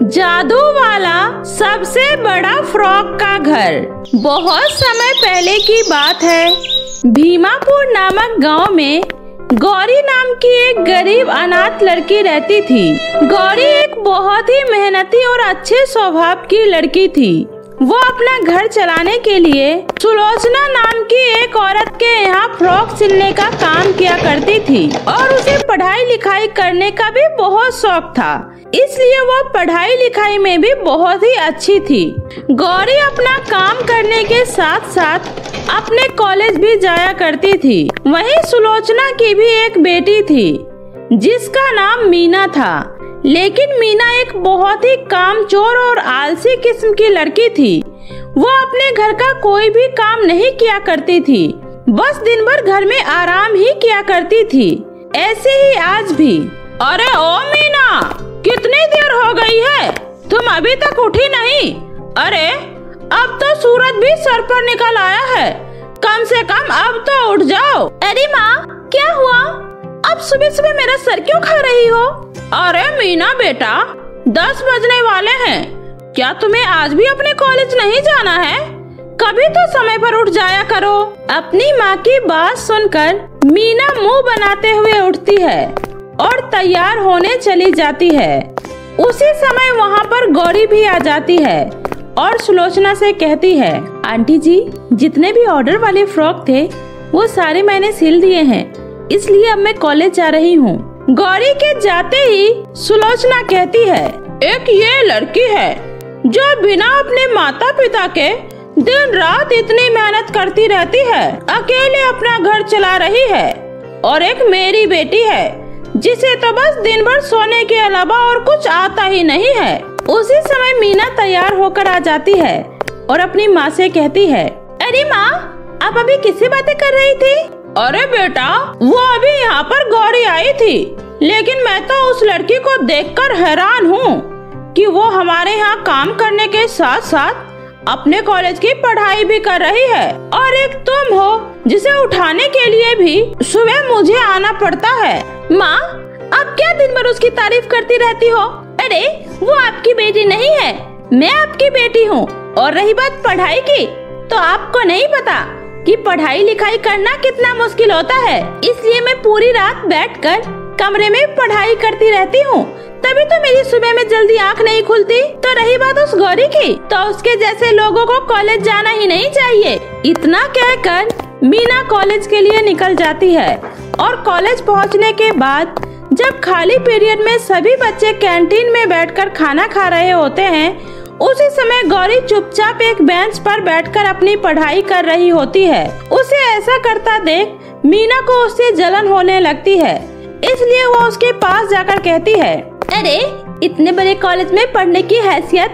जादू वाला सबसे बड़ा फ्रॉक का घर। बहुत समय पहले की बात है। भीमापुर नामक गांव में गौरी नाम की एक गरीब अनाथ लड़की रहती थी। गौरी एक बहुत ही मेहनती और अच्छे स्वभाव की लड़की थी। वो अपना घर चलाने के लिए सुलोचना नाम की एक औरत के यहाँ फ्रॉक सिलने का काम किया करती थी और उसे पढ़ाई लिखाई करने का भी बहुत शौक था, इसलिए वो पढ़ाई लिखाई में भी बहुत ही अच्छी थी। गौरी अपना काम करने के साथ साथ अपने कॉलेज भी जाया करती थी। वहीं सुलोचना की भी एक बेटी थी जिसका नाम मीना था, लेकिन मीना एक बहुत ही कामचोर और आलसी किस्म की लड़की थी। वो अपने घर का कोई भी काम नहीं किया करती थी, बस दिन भर घर में आराम ही किया करती थी। ऐसे ही आज भी। अरे ओ मीना, कितनी देर हो गई है, तुम अभी तक उठी नहीं? अरे अब तो सूरज भी सर पर निकल आया है, कम से कम अब तो उठ जाओ। अरे माँ, क्या हुआ? अब सुबह सुबह मेरा सर क्यों खा रही हो? अरे मीना बेटा, 10 बजने वाले हैं, क्या तुम्हें आज भी अपने कॉलेज नहीं जाना है? कभी तो समय पर उठ जाया करो। अपनी माँ की बात सुनकर मीना मुंह बनाते हुए उठती है और तैयार होने चली जाती है। उसी समय वहाँ पर गौरी भी आ जाती है और सुलोचना से कहती है, आंटी जी, जितने भी ऑर्डर वाले फ्रॉक थे वो सारे मैंने सिल दिए हैं, इसलिए अब मैं कॉलेज जा रही हूँ। गौरी के जाते ही सुलोचना कहती है, एक ये लड़की है जो बिना अपने माता पिता के दिन रात इतनी मेहनत करती रहती है, अकेले अपना घर चला रही है, और एक मेरी बेटी है जिसे तो बस दिन भर सोने के अलावा और कुछ आता ही नहीं है। उसी समय मीना तैयार होकर आ जाती है और अपनी माँ से कहती है, अरे माँ, आप अभी किससे बातें कर रही थी? अरे बेटा, वो अभी यहाँ पर गौरी आई थी, लेकिन मैं तो उस लड़की को देखकर हैरान हूँ कि वो हमारे यहाँ काम करने के साथ साथ अपने कॉलेज की पढ़ाई भी कर रही है, और एक तुम हो जिसे उठाने के लिए भी सुबह मुझे आना पड़ता है। माँ, आप क्या दिन भर उसकी तारीफ करती रहती हो? अरे वो आपकी बेटी नहीं है, मैं आपकी बेटी हूँ। और रही बात पढ़ाई की, तो आपको नहीं पता कि पढ़ाई लिखाई करना कितना मुश्किल होता है, इसलिए मैं पूरी रात बैठकर कमरे में पढ़ाई करती रहती हूँ, तभी तो मेरी सुबह में जल्दी आँख नहीं खुलती। तो रही बात उस गौरी की, तो उसके जैसे लोगों को कॉलेज जाना ही नहीं चाहिए। इतना कहकर मीना कॉलेज के लिए निकल जाती है, और कॉलेज पहुँचने के बाद जब खाली पीरियड में सभी बच्चे कैंटीन में बैठकर खाना खा रहे होते हैं, उसी समय गौरी चुपचाप एक बेंच पर बैठकर अपनी पढ़ाई कर रही होती है। उसे ऐसा करता देख मीना को उससे जलन होने लगती है, इसलिए वो उसके पास जाकर कहती है, अरे इतने बड़े कॉलेज में पढ़ने की हैसियत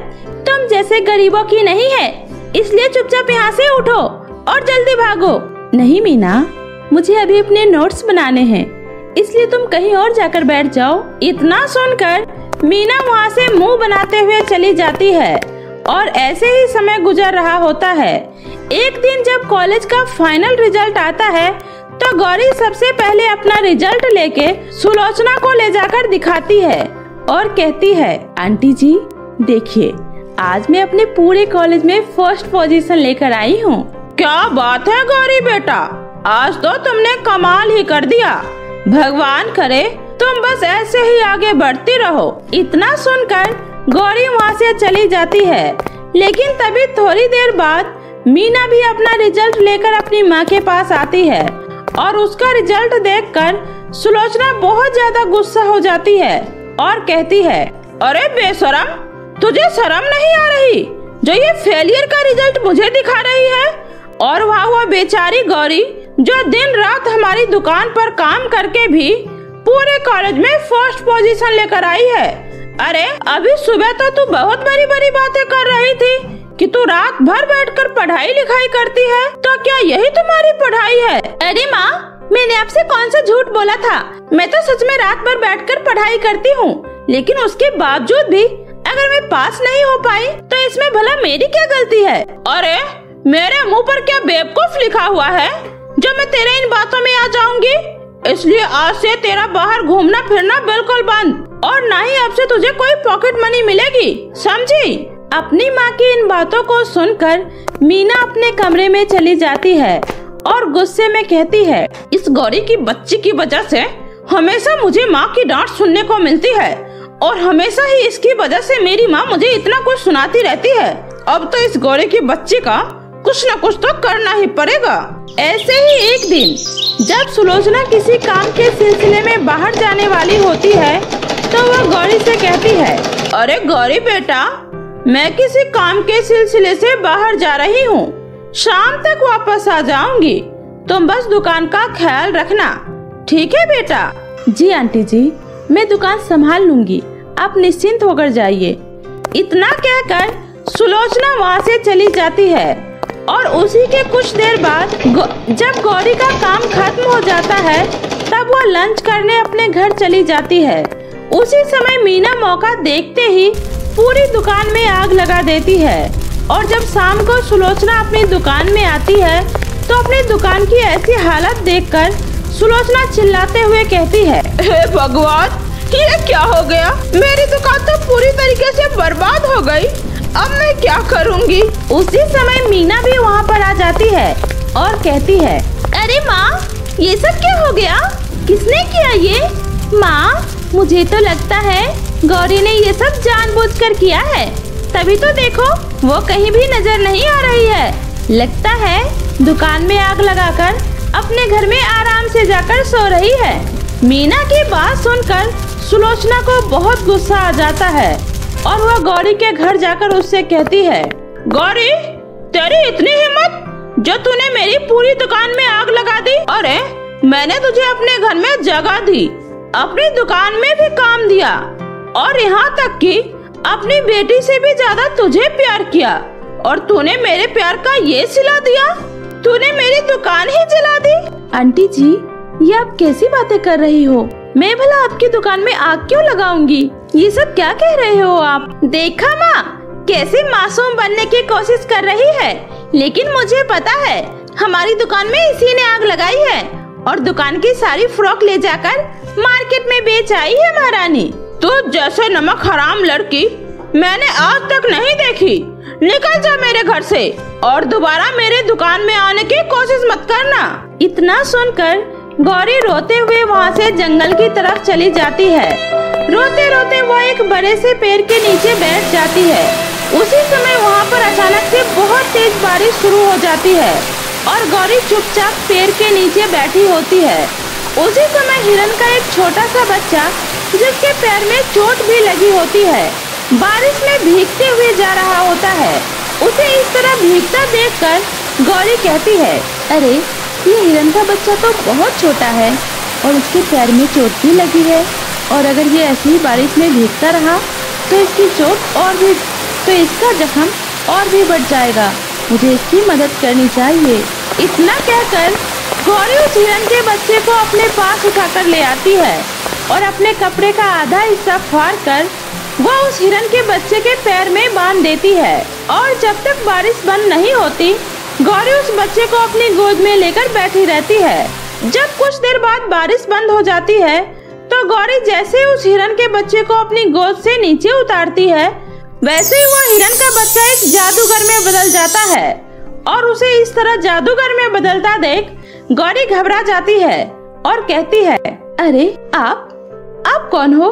तुम जैसे गरीबों की नहीं है, इसलिए चुपचाप यहाँ से उठो और जल्दी भागो। नहीं मीना, मुझे अभी अपने नोट्स बनाने हैं, इसलिए तुम कहीं और जाकर बैठ जाओ। इतना सुनकर मीना वहाँ से मुंह बनाते हुए चली जाती है, और ऐसे ही समय गुजर रहा होता है। एक दिन जब कॉलेज का फाइनल रिजल्ट आता है, तो गौरी सबसे पहले अपना रिजल्ट लेके सुलोचना को ले जाकर दिखाती है और कहती है, आंटी जी देखिए, आज मैं अपने पूरे कॉलेज में फर्स्ट पोजीशन लेकर आई हूँ। क्या बात है गौरी बेटा, आज तो तुमने कमाल ही कर दिया। भगवान करे तुम बस ऐसे ही आगे बढ़ती रहो। इतना सुनकर गौरी वहाँ से चली जाती है, लेकिन तभी थोड़ी देर बाद मीना भी अपना रिजल्ट लेकर अपनी माँ के पास आती है, और उसका रिजल्ट देखकर सुलोचना बहुत ज्यादा गुस्सा हो जाती है और कहती है, अरे बेशरम, तुझे शर्म नहीं आ रही जो ये फेलियर का रिजल्ट मुझे दिखा रही है? और वहाँ वो बेचारी गौरी जो दिन रात हमारी दुकान पर काम करके भी पूरे कॉलेज में फर्स्ट पोजीशन लेकर आई है। अरे अभी सुबह तो तू बहुत बड़ी बड़ी बातें कर रही थी कि तू रात भर बैठकर पढ़ाई लिखाई करती है, तो क्या यही तुम्हारी पढ़ाई है? अरे माँ, मैंने आपसे कौन सा झूठ बोला था? मैं तो सच में रात भर बैठकर पढ़ाई करती हूँ, लेकिन उसके बावजूद भी अगर मैं पास नहीं हो पाई तो इसमें भला मेरी क्या गलती है? अरे मेरे मुँह पर क्या बेवकूफ लिखा हुआ है जो मैं तेरे इन बातों में आ जाऊंगी? इसलिए आज से तेरा बाहर घूमना फिरना बिल्कुल बंद, और ना ही अब से तुझे कोई पॉकेट मनी मिलेगी, समझी? अपनी माँ की इन बातों को सुनकर मीना अपने कमरे में चली जाती है और गुस्से में कहती है, इस गौरी की बच्ची की वजह से हमेशा मुझे माँ की डांट सुनने को मिलती है और हमेशा ही इसकी वजह से मेरी माँ मुझे इतना कुछ सुनाती रहती है। अब तो इस गौरी की बच्ची का कुछ न कुछ तो करना ही पड़ेगा। ऐसे ही एक दिन जब सुलोचना किसी काम के सिलसिले में बाहर जाने वाली होती है तो वह गौरी से कहती है, अरे गौरी बेटा, मैं किसी काम के सिलसिले से बाहर जा रही हूँ, शाम तक वापस आ जाऊंगी, तुम बस दुकान का ख्याल रखना, ठीक है बेटा? जी आंटी जी, मैं दुकान संभाल लूंगी, आप निश्चिंत होकर जाइए। इतना कहकर सुलोचना वहाँ से चली जाती है और उसी के कुछ देर बाद जब गौरी का काम खत्म हो जाता है तब वह लंच करने अपने घर चली जाती है। उसी समय मीना मौका देखते ही पूरी दुकान में आग लगा देती है और जब शाम को सुलोचना अपनी दुकान में आती है तो अपनी दुकान की ऐसी हालत देखकर सुलोचना चिल्लाते हुए कहती है, हे भगवान, ये क्या हो गया? मेरी दुकान तो पूरी तरीके से बर्बाद हो गई, अब मैं क्या करूंगी? उसी समय मीना भी वहाँ पर आ जाती है और कहती है, अरे माँ, ये सब क्या हो गया? किसने किया ये? माँ, मुझे तो लगता है गौरी ने ये सब जानबूझकर किया है, तभी तो देखो वो कहीं भी नजर नहीं आ रही है। लगता है दुकान में आग लगाकर अपने घर में आराम से जाकर सो रही है। मीना की बात सुनकर सुलोचना को बहुत गुस्सा आ जाता है और वह गौरी के घर जाकर उससे कहती है, गौरी, तेरी इतनी हिम्मत जो तूने मेरी पूरी दुकान में आग लगा दी? अरे मैंने तुझे अपने घर में जगह दी, अपनी दुकान में भी काम दिया और यहाँ तक कि अपनी बेटी से भी ज्यादा तुझे प्यार किया और तूने मेरे प्यार का ये सिला दिया? तूने मेरी दुकान ही जला दी? आंटी जी, ये आप कैसी बातें कर रही हो? मैं भला आपकी दुकान में आग क्यों लगाऊंगी? ये सब क्या कह रहे हो आप? देखा माँ, कैसे मासूम बनने की कोशिश कर रही है, लेकिन मुझे पता है हमारी दुकान में इसी ने आग लगाई है और दुकान की सारी फ्रॉक ले जाकर मार्केट में बेच आई है महारानी। तो जैसे नमक हराम लड़की मैंने आज तक नहीं देखी। निकल जा मेरे घर से और दोबारा मेरे दुकान में आने की कोशिश मत करना। इतना सुनकर गौरी रोते हुए वहाँ से जंगल की तरफ चली जाती है। रोते रोते वह एक बड़े से पेड़ के नीचे बैठ जाती है। उसी समय वहाँ पर अचानक से बहुत तेज बारिश शुरू हो जाती है और गौरी चुपचाप पेड़ के नीचे बैठी होती है। उसी समय हिरन का एक छोटा सा बच्चा जिसके पैर में चोट भी लगी होती है, बारिश में भीगते हुए जा रहा होता है। उसे इस तरह भीगता देखकर गौरी कहती है, अरे ये हिरन का बच्चा तो बहुत छोटा है और उसके पैर में चोट भी लगी है और अगर ये ऐसी ही बारिश में भीगता रहा तो इसकी चोट और भी इसका जख्म और भी बढ़ जाएगा। मुझे इसकी मदद करनी चाहिए। इतना कहकर गौरी उस हिरन के बच्चे को अपने पास उठाकर ले आती है और अपने कपड़े का आधा हिस्सा फाड़ कर वह उस हिरन के बच्चे के पैर में बांध देती है और जब तक बारिश बंद नहीं होती गौरी उस बच्चे को अपनी गोद में लेकर बैठी रहती है। जब कुछ देर बाद बारिश बंद हो जाती है तो गौरी जैसे उस हिरन के बच्चे को अपनी गोद से नीचे उतारती है वैसे ही वह हिरन का बच्चा एक जादूगर में बदल जाता है और उसे इस तरह जादूगर में बदलता देख गौरी घबरा जाती है और कहती है, अरे आप कौन हो?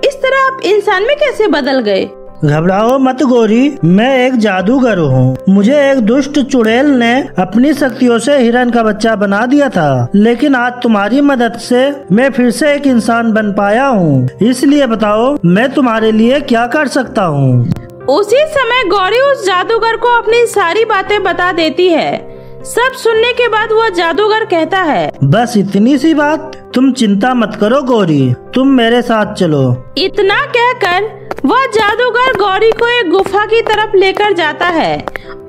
इस तरह आप इंसान में कैसे बदल गए? घबराओ मत गौरी, मैं एक जादूगर हूँ। मुझे एक दुष्ट चुड़ैल ने अपनी शक्तियों से हिरन का बच्चा बना दिया था, लेकिन आज तुम्हारी मदद से मैं फिर से एक इंसान बन पाया हूँ। इसलिए बताओ मैं तुम्हारे लिए क्या कर सकता हूँ? उसी समय गौरी उस जादूगर को अपनी सारी बातें बता देती है। सब सुनने के बाद वह जादूगर कहता है, बस इतनी सी बात? तुम चिंता मत करो गौरी, तुम मेरे साथ चलो। इतना कहकर वह जादूगर गौरी को एक गुफा की तरफ लेकर जाता है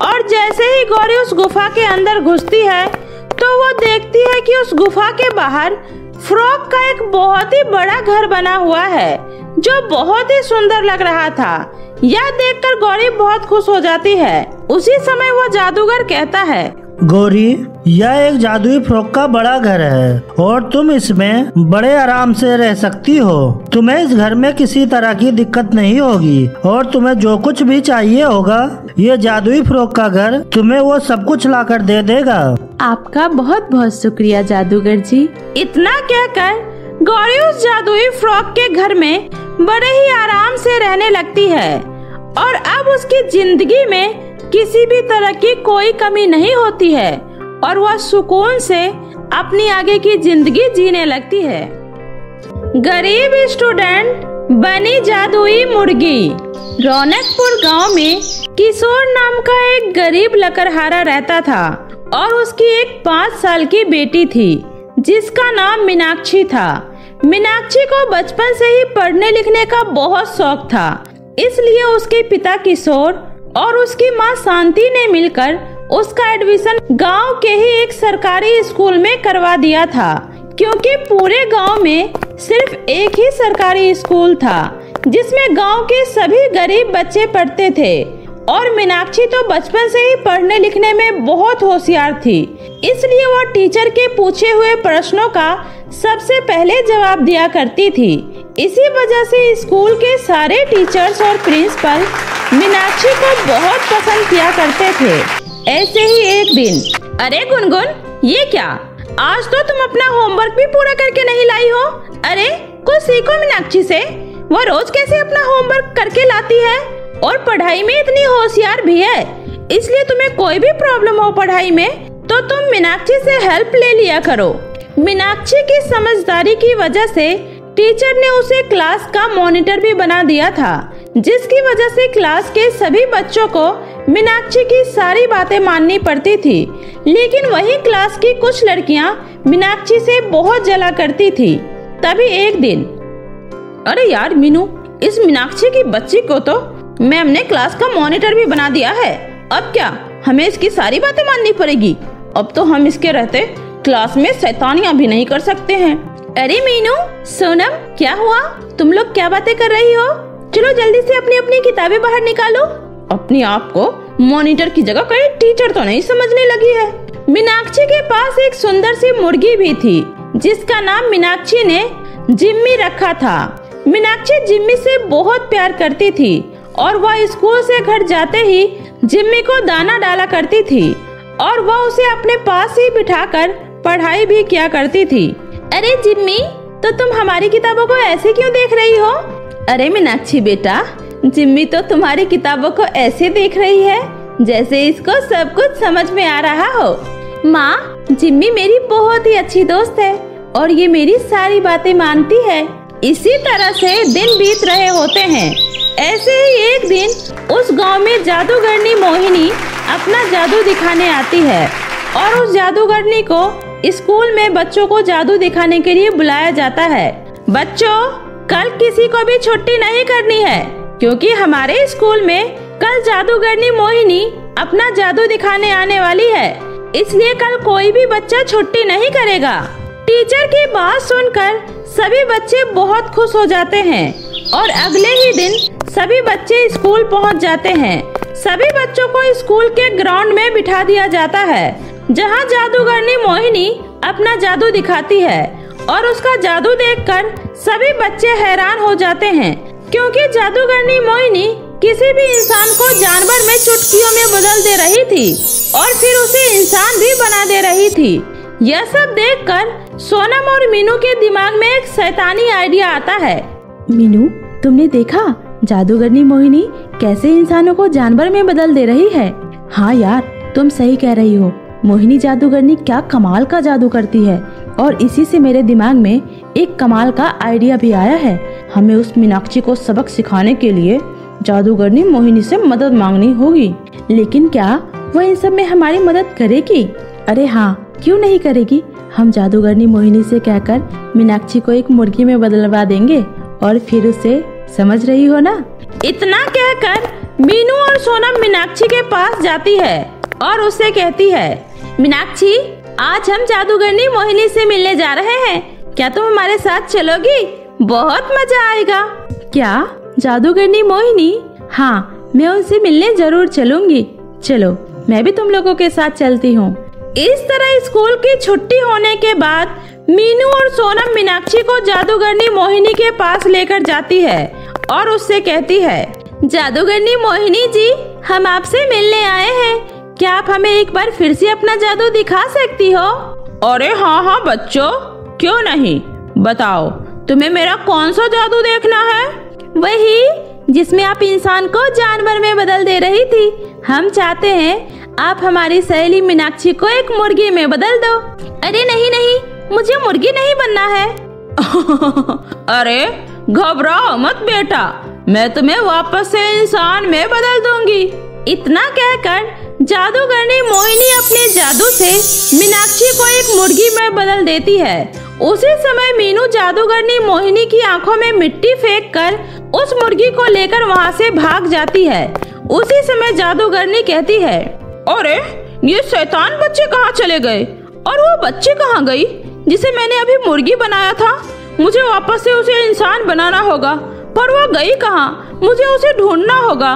और जैसे ही गौरी उस गुफा के अंदर घुसती है तो वो देखती है कि उस गुफा के बाहर फ्रॉक का एक बहुत ही बड़ा घर बना हुआ है जो बहुत ही सुंदर लग रहा था। यह देखकर गौरी बहुत खुश हो जाती है। उसी समय वो जादूगर कहता है, गौरी, यह एक जादुई फ्रॉक का बड़ा घर है और तुम इसमें बड़े आराम से रह सकती हो। तुम्हें इस घर में किसी तरह की दिक्कत नहीं होगी और तुम्हें जो कुछ भी चाहिए होगा, ये जादुई फ्रॉक का घर तुम्हें वो सब कुछ लाकर दे देगा। आपका बहुत बहुत शुक्रिया जादूगर जी। इतना कहकर गौरी उस जादुई फ्रॉक के घर में बड़े ही आराम से रहने लगती है और अब उसकी जिंदगी में किसी भी तरह की कोई कमी नहीं होती है और वह सुकून से अपनी आगे की जिंदगी जीने लगती है। गरीब स्टूडेंट बनी जादुई मुर्गी। रौनकपुर गांव में किशोर नाम का एक गरीब लकड़हारा रहता था और उसकी एक 5 साल की बेटी थी जिसका नाम मीनाक्षी था। मीनाक्षी को बचपन से ही पढ़ने लिखने का बहुत शौक था, इसलिए उसके पिता किशोर और उसकी माँ शांति ने मिलकर उसका एडमिशन गांव के ही एक सरकारी स्कूल में करवा दिया था, क्योंकि पूरे गांव में सिर्फ एक ही सरकारी स्कूल था जिसमें गांव के सभी गरीब बच्चे पढ़ते थे। और मीनाक्षी तो बचपन से ही पढ़ने लिखने में बहुत होशियार थी, इसलिए वह टीचर के पूछे हुए प्रश्नों का सबसे पहले जवाब दिया करती थी। इसी वजह से स्कूल के सारे टीचर्स और प्रिंसिपल मीनाक्षी को बहुत पसंद किया करते थे। ऐसे ही एक दिन, अरे गुनगुन, ये क्या, आज तो तुम अपना होमवर्क भी पूरा करके नहीं लाई हो। अरे कुछ सीखो मीनाक्षी से, वह रोज कैसे अपना होमवर्क करके लाती है और पढ़ाई में इतनी होशियार भी है। इसलिए तुम्हें कोई भी प्रॉब्लम हो पढ़ाई में तो तुम मीनाक्षी से हेल्प ले लिया करो। मीनाक्षी की समझदारी की वजह से टीचर ने उसे क्लास का मॉनिटर भी बना दिया था, जिसकी वजह से क्लास के सभी बच्चों को मीनाक्षी की सारी बातें माननी पड़ती थी। लेकिन वही क्लास की कुछ लड़कियां मीनाक्षी से बहुत जला करती थी। तभी एक दिन, अरे यार मीनू, इस मीनाक्षी की बच्ची को तो मैम ने क्लास का मॉनिटर भी बना दिया है। अब क्या हमें इसकी सारी बातें माननी पड़ेगी? अब तो हम इसके रहते क्लास में शैतानियां भी नहीं कर सकते हैं। अरे मीनू, सोनम, क्या हुआ? तुम लोग क्या बातें कर रही हो? चलो जल्दी से अपनी अपनी किताबें बाहर निकालो। अपने आप को मॉनिटर की जगह कहीं टीचर तो नहीं समझने लगी है। मीनाक्षी के पास एक सुंदर सी मुर्गी भी थी जिसका नाम मीनाक्षी ने जिम्मी रखा था। मीनाक्षी जिम्मी से बहुत प्यार करती थी और वह स्कूल से घर जाते ही जिम्मी को दाना डाला करती थी और वह उसे अपने पास ही बिठाकर पढ़ाई भी किया करती थी। अरे जिम्मी, तो तुम हमारी किताबों को ऐसे क्यों देख रही हो? अरे मीनाक्षी बेटा, जिम्मी तो तुम्हारी किताबों को ऐसे देख रही है जैसे इसको सब कुछ समझ में आ रहा हो। माँ, जिम्मी मेरी बहुत ही अच्छी दोस्त है और ये मेरी सारी बातें मानती है। इसी तरह से दिन बीत रहे होते हैं। ऐसे ही एक दिन उस गांव में जादूगरनी मोहिनी अपना जादू दिखाने आती है और उस जादूगरनी को स्कूल में बच्चों को जादू दिखाने के लिए बुलाया जाता है। बच्चों, कल किसी को भी छुट्टी नहीं करनी है, क्योंकि हमारे स्कूल में कल जादूगरनी मोहिनी अपना जादू दिखाने आने वाली है, इसलिए कल कोई भी बच्चा छुट्टी नहीं करेगा। टीचर की बात सुनकर सभी बच्चे बहुत खुश हो जाते हैं और अगले ही दिन सभी बच्चे स्कूल पहुंच जाते हैं। सभी बच्चों को स्कूल के ग्राउंड में बिठा दिया जाता है, जहां जादूगरनी मोहिनी अपना जादू दिखाती है और उसका जादू देखकर सभी बच्चे हैरान हो जाते हैं, क्योंकि जादूगरनी मोहिनी किसी भी इंसान को जानवर में चुटकियों में बदल दे रही थी और फिर उसे इंसान भी बना दे रही थी। यह सब देखकर सोनम और मीनू के दिमाग में एक शैतानी आइडिया आता है। मीनू, तुमने देखा जादूगरनी मोहिनी कैसे इंसानों को जानवर में बदल दे रही है? हाँ यार, तुम सही कह रही हो। मोहिनी जादूगरनी क्या कमाल का जादू करती है और इसी से मेरे दिमाग में एक कमाल का आइडिया भी आया है। हमें उस मीनाक्षी को सबक सिखाने के लिए जादूगरनी मोहिनी से मदद मांगनी होगी। लेकिन क्या वह इन सब में हमारी मदद करेगी? अरे हाँ, क्यों नहीं करेगी। हम जादूगरनी मोहिनी से कहकर मीनाक्षी को एक मुर्गी में बदलवा देंगे और फिर उसे, समझ रही हो ना? इतना कहकर मीनू और सोनम मीनाक्षी के पास जाती है और उसे कहती है, मीनाक्षी, आज हम जादूगरनी मोहिनी से मिलने जा रहे हैं, क्या तुम हमारे साथ चलोगी? बहुत मजा आएगा। क्या जादूगरनी मोहिनी? हाँ, मैं उनसे मिलने जरूर चलूंगी। चलो, मैं भी तुम लोगों के साथ चलती हूँ। इस तरह स्कूल की छुट्टी होने के बाद मीनू और सोनम मीनाक्षी को जादूगरनी मोहिनी के पास लेकर जाती है और उससे कहती है, जादूगरनी मोहिनी जी, हम आपसे मिलने आए हैं। क्या आप हमें एक बार फिर से अपना जादू दिखा सकती हो? अरे हाँ बच्चों, क्यों नहीं, बताओ तुम्हें मेरा कौन सा जादू देखना है? वही जिसमें आप इंसान को जानवर में बदल दे रही थी। हम चाहते हैं आप हमारी सहेली मीनाक्षी को एक मुर्गी में बदल दो। अरे नहीं नहीं, मुझे मुर्गी नहीं बनना है। अरे घबराओ मत बेटा, मैं तुम्हें वापस से इंसान में बदल दूंगी। इतना कहकर जादूगरनी मोहिनी अपने जादू से मीनाक्षी को एक मुर्गी में बदल देती है। उसी समय मीनू जादूगरनी मोहिनी की आंखों में मिट्टी फेंककर उस मुर्गी को लेकर वहां से भाग जाती है। उसी समय जादूगरनी कहती है, अरे ये शैतान बच्चे कहाँ चले गए? और वो बच्चे कहाँ गई जिसे मैंने अभी मुर्गी बनाया था? मुझे वापस से उसे इंसान बनाना होगा, पर वो गई कहाँ? मुझे उसे ढूंढना होगा।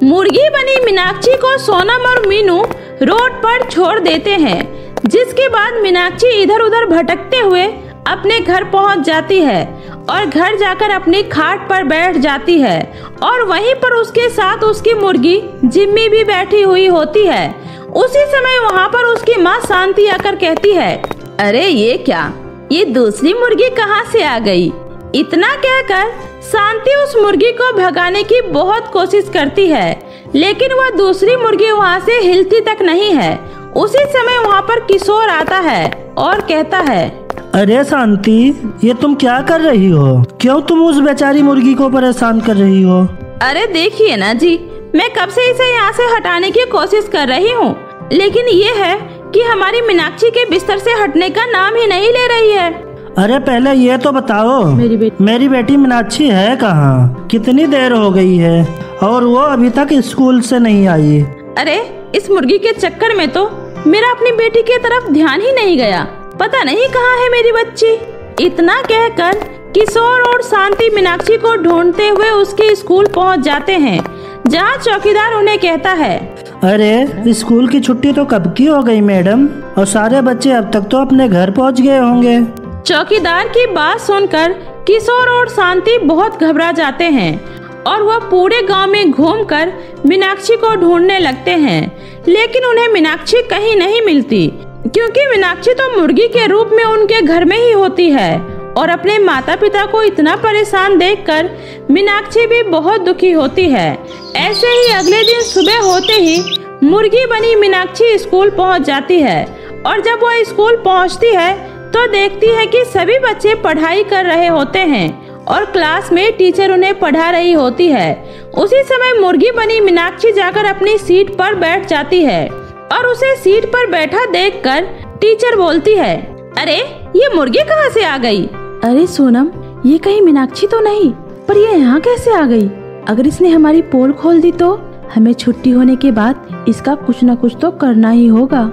मुर्गी बनी मीनाक्षी को सोनम और मीनू रोड पर छोड़ देते हैं, जिसके बाद मीनाक्षी इधर उधर भटकते हुए अपने घर पहुंच जाती है और घर जाकर अपनी खाट पर बैठ जाती है और वहीं पर उसके साथ उसकी मुर्गी जिम्मी भी बैठी हुई होती है। उसी समय वहां पर उसकी माँ शांति आकर कहती है, अरे ये क्या, ये दूसरी मुर्गी कहाँ से आ गई? इतना कहकर शांति उस मुर्गी को भगाने की बहुत कोशिश करती है, लेकिन वह दूसरी मुर्गी वहाँ से हिलती तक नहीं है। उसी समय वहाँ पर किशोर आता है और कहता है, अरे शांति, ये तुम क्या कर रही हो? क्यों तुम उस बेचारी मुर्गी को परेशान कर रही हो? अरे देखिए ना जी, मैं कब से इसे यहाँ से हटाने की कोशिश कर रही हूँ, लेकिन ये है कि हमारी मीनाक्षी के बिस्तर से हटने का नाम ही नहीं ले रही है। अरे पहले ये तो बताओ, मेरी बेटी मीनाक्षी है कहाँ? कितनी देर हो गई है और वो अभी तक स्कूल से नहीं आई। अरे इस मुर्गी के चक्कर में तो मेरा अपनी बेटी की तरफ ध्यान ही नहीं गया। पता नहीं कहाँ है मेरी बच्ची। इतना कहकर किशोर और शांति मीनाक्षी को ढूंढते हुए उसके स्कूल पहुँच जाते हैं, जहाँ चौकीदार उन्हें कहता है, अरे स्कूल की छुट्टी तो कब की हो गई मैडम, और सारे बच्चे अब तक तो अपने घर पहुँच गए होंगे। चौकीदार की बात सुनकर किशोर और शांति बहुत घबरा जाते हैं और वह पूरे गांव में घूमकर मीनाक्षी को ढूंढने लगते हैं, लेकिन उन्हें मीनाक्षी कहीं नहीं मिलती, क्योंकि मीनाक्षी तो मुर्गी के रूप में उनके घर में ही होती है। और अपने माता पिता को इतना परेशान देखकर मीनाक्षी भी बहुत दुखी होती है। ऐसे ही अगले दिन सुबह होते ही मुर्गी बनी मीनाक्षी स्कूल पहुंच जाती है, और जब वह स्कूल पहुंचती है तो देखती है कि सभी बच्चे पढ़ाई कर रहे होते हैं और क्लास में टीचर उन्हें पढ़ा रही होती है। उसी समय मुर्गी बनी मीनाक्षी जाकर अपनी सीट पर बैठ जाती है और उसे सीट पर बैठा देखकर टीचर बोलती है, अरे ये मुर्गी कहाँ से आ गई? अरे सोनम, ये कहीं मीनाक्षी तो नहीं, पर ये यहाँ कैसे आ गई? अगर इसने हमारी पोल खोल दी तो हमें छुट्टी होने के बाद इसका कुछ न कुछ तो करना ही होगा।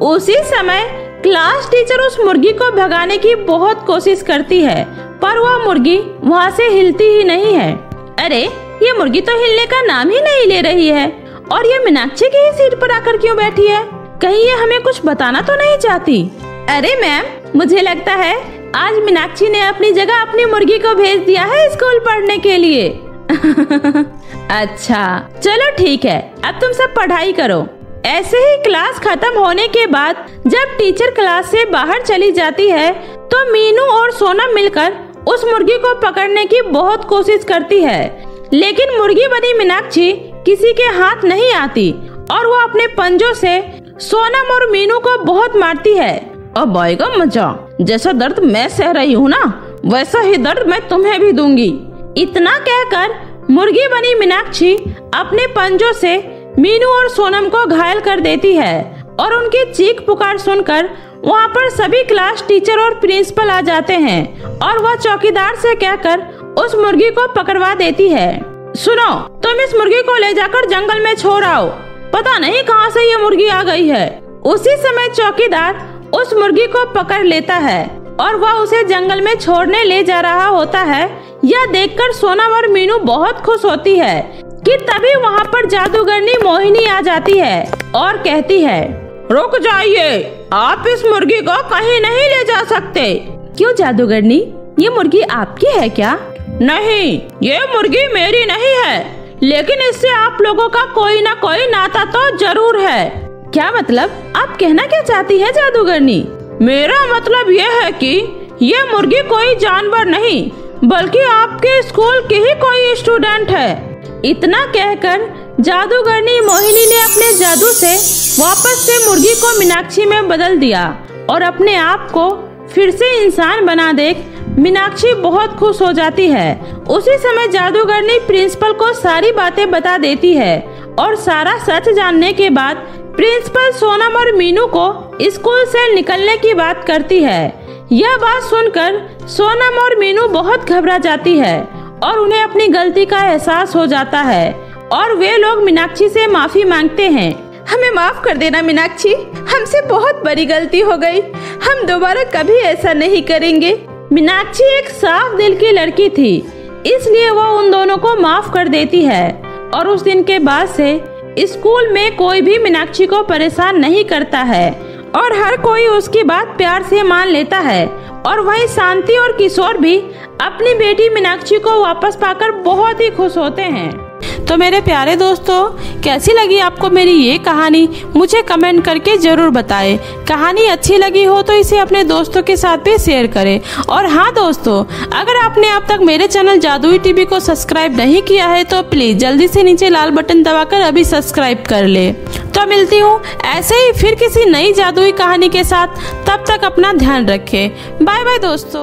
उसी समय क्लास टीचर उस मुर्गी को भगाने की बहुत कोशिश करती है, पर वह मुर्गी वहाँ से हिलती ही नहीं है। अरे ये मुर्गी तो हिलने का नाम ही नहीं ले रही है, और ये मीनाक्षी की ही सीट पर आकर क्यों बैठी है? कहीं ये हमें कुछ बताना तो नहीं चाहती? अरे मैम, मुझे लगता है आज मीनाक्षी ने अपनी जगह अपनी मुर्गी को भेज दिया है स्कूल पढ़ने के लिए। अच्छा चलो ठीक है, अब तुम सब पढ़ाई करो। ऐसे ही क्लास खत्म होने के बाद जब टीचर क्लास से बाहर चली जाती है तो मीनू और सोनम मिलकर उस मुर्गी को पकड़ने की बहुत कोशिश करती है, लेकिन मुर्गी बनी मीनाक्षी किसी के हाथ नहीं आती और वो अपने पंजों से सोनम और मीनू को बहुत मारती है। अब आएगा मजा, जैसा दर्द मैं सह रही हूँ ना, वैसा ही दर्द मैं तुम्हें भी दूंगी। इतना कहकर मुर्गी बनी मीनाक्षी अपने पंजों से मीनू और सोनम को घायल कर देती है, और उनकी चीख पुकार सुनकर वहाँ पर सभी क्लास टीचर और प्रिंसिपल आ जाते हैं और वह चौकीदार से कहकर उस मुर्गी को पकड़वा देती है। सुनो, तुम इस मुर्गी को ले जाकर जंगल में छोड़ आओ, पता नहीं कहाँ से ये मुर्गी आ गई है। उसी समय चौकीदार उस मुर्गी को पकड़ लेता है और वह उसे जंगल में छोड़ने ले जा रहा होता है। यह देखकर सोनम और मीनू बहुत खुश होती है कि तभी वहाँ पर जादूगरनी मोहिनी आ जाती है और कहती है, रुक जाइए, आप इस मुर्गी को कहीं नहीं ले जा सकते। क्यों जादूगरनी, ये मुर्गी आपकी है क्या? नहीं, ये मुर्गी मेरी नहीं है, लेकिन इससे आप लोगों का कोई ना कोई नाता तो जरूर है। क्या मतलब, आप कहना क्या चाहती है जादूगरनी? मेरा मतलब ये है कि ये मुर्गी कोई जानवर नहीं, बल्कि आपके स्कूल की ही कोई स्टूडेंट है। इतना कहकर जादूगरनी मोहिनी ने अपने जादू से वापस से मुर्गी को मीनाक्षी में बदल दिया और अपने आप को फिर से इंसान बना देख मीनाक्षी बहुत खुश हो जाती है। उसी समय जादूगरनी प्रिंसिपल को सारी बातें बता देती है और सारा सच जानने के बाद प्रिंसिपल सोनम और मीनू को स्कूल से निकलने की बात करती है। यह बात सुनकर सोनम और मीनू बहुत घबरा जाती है और उन्हें अपनी गलती का एहसास हो जाता है और वे लोग मीनाक्षी से माफी मांगते हैं। हमें माफ कर देना मीनाक्षी, हमसे बहुत बड़ी गलती हो गई, हम दोबारा कभी ऐसा नहीं करेंगे। मीनाक्षी एक साफ दिल की लड़की थी, इसलिए वो उन दोनों को माफ कर देती है और उस दिन के बाद से स्कूल में कोई भी मीनाक्षी को परेशान नहीं करता है और हर कोई उसकी बात प्यार से मान लेता है। और वहीं शांति और किशोर भी अपनी बेटी मीनाक्षी को वापस पाकर बहुत ही खुश होते हैं। तो मेरे प्यारे दोस्तों, कैसी लगी आपको मेरी ये कहानी, मुझे कमेंट करके जरूर बताएं। कहानी अच्छी लगी हो तो इसे अपने दोस्तों के साथ भी शेयर करें। और हाँ दोस्तों, अगर आपने अब तक मेरे चैनल जादुई टीवी को सब्सक्राइब नहीं किया है तो प्लीज जल्दी से नीचे लाल बटन दबाकर अभी सब्सक्राइब कर ले। तो मिलती हूँ ऐसे ही फिर किसी नई जादुई कहानी के साथ, तब तक अपना ध्यान रखें। बाय बाय दोस्तों।